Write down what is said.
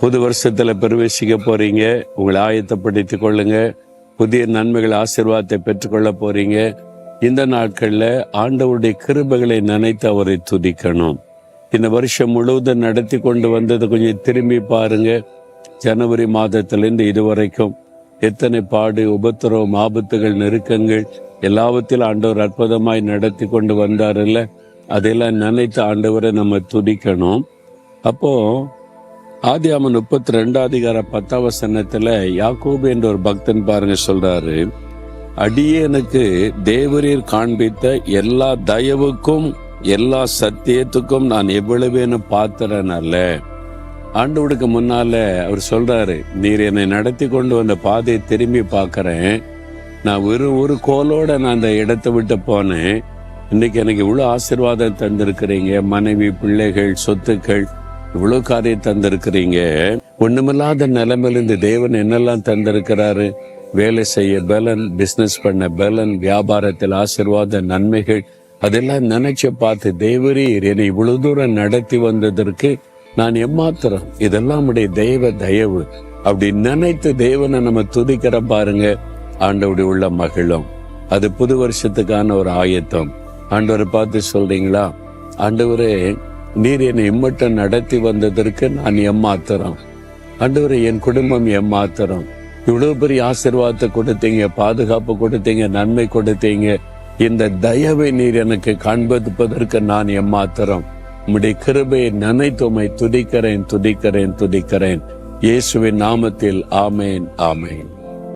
புது வருஷத்துல பிரவேசிக்க போறீங்க. உங்களை ஆயத்தப்படுத்திக் கொள்ளுங்க. புதிய நன்மைகள், ஆசீர்வாதத்தை பெற்றுக்கொள்ள போறீங்க. இந்த நாட்கள்ல ஆண்டவருடைய கிருபைகளை நினைத்து அவரை துதிக்கணும். இந்த வருஷம் முழுவதும் நடத்தி கொண்டு வந்தது கொஞ்சம் திரும்பி பாருங்க. ஜனவரி மாதத்திலிருந்து இதுவரைக்கும் எத்தனை பாடு, உபத்திரவம், ஆபத்துகள், நெருக்கங்கள் எல்லாவற்றிலும் ஆண்டவர் அற்புதமாய் நடத்தி கொண்டு வந்தார்ல. அதெல்லாம் நினைத்து ஆண்டவரை நம்ம துதிக்கணும். அப்போ ஆதியாகமம் 32:10 யாக்கோபு என்ற ஒரு பக்தன் பாருங்க சொல்றாரு, அடியேனுக்கு தேவரீர் காண்பித்த எல்லா தயவுக்கும் எல்லா சத்தியத்துக்கும் நான் எவ்வளவேன்னு பாத்திரன் அல்ல. ஆண்டவருக்கு முன்னால அவர் சொல்றாரு, நீர் என்னை நடத்தி கொண்டு வந்த பாதையை திரும்பி பார்க்கிறேன். நான் ஒரு கோலோட நான் அந்த இடத்தை விட்டு போனேன். இன்னைக்கு எனக்கு இவ்வளவு ஆசீர்வாதம் தந்திருக்கிறீங்க. மனைவி, பிள்ளைகள், சொத்துக்கள், இவ்வளவு காரியம் தந்திருக்கிறீங்க. ஒண்ணுமில்லாத நிலைமையிலிருந்து தேவன் என்னெல்லாம் தந்திருக்கிறாரு. வேலை செய்ய பலன், பிசினஸ் பண்ண பலன், வியாபாரத்தில் ஆசீர்வாத நன்மைகள், அதெல்லாம் நினைச்சு பார்த்து தேவரீர் என்னை இவ்வளவு தூரம் நடத்தி வந்ததற்கு நான் எம்மாத்திரம், இதெல்லாம் உடைய தெய்வ தயவு அப்படி நினைத்து தேவனை நம்ம துதிக்கிற பாருங்க. ஆண்டவருடைய உள்ள மகிழும். அது புது வருஷத்துக்கான ஒரு ஆயத்தம். ஆண்டவரை பார்த்து சொல்றீங்களா, ஆண்டவரே நீர் என்னை இம்மட்டம் நடத்தி வந்ததற்கு நான் எம்மாத்திரம். ஆண்டவரே என் குடும்பம் எம்மாத்திரம். இவ்வளவு பெரிய ஆசீர்வாதத்தை கொடுத்தீங்க, பாதுகாப்பு கொடுத்தீங்க, நன்மை கொடுத்தீங்க. இந்த தயவை நீர் எனக்கு காண்பதற்கு நான் எம்மாத்திரம். உம்முடைய கிருபையை நினைத்து உம்மை துதிக்கிறேன். இயேசுவின் நாமத்தில் ஆமேன், ஆமேன்.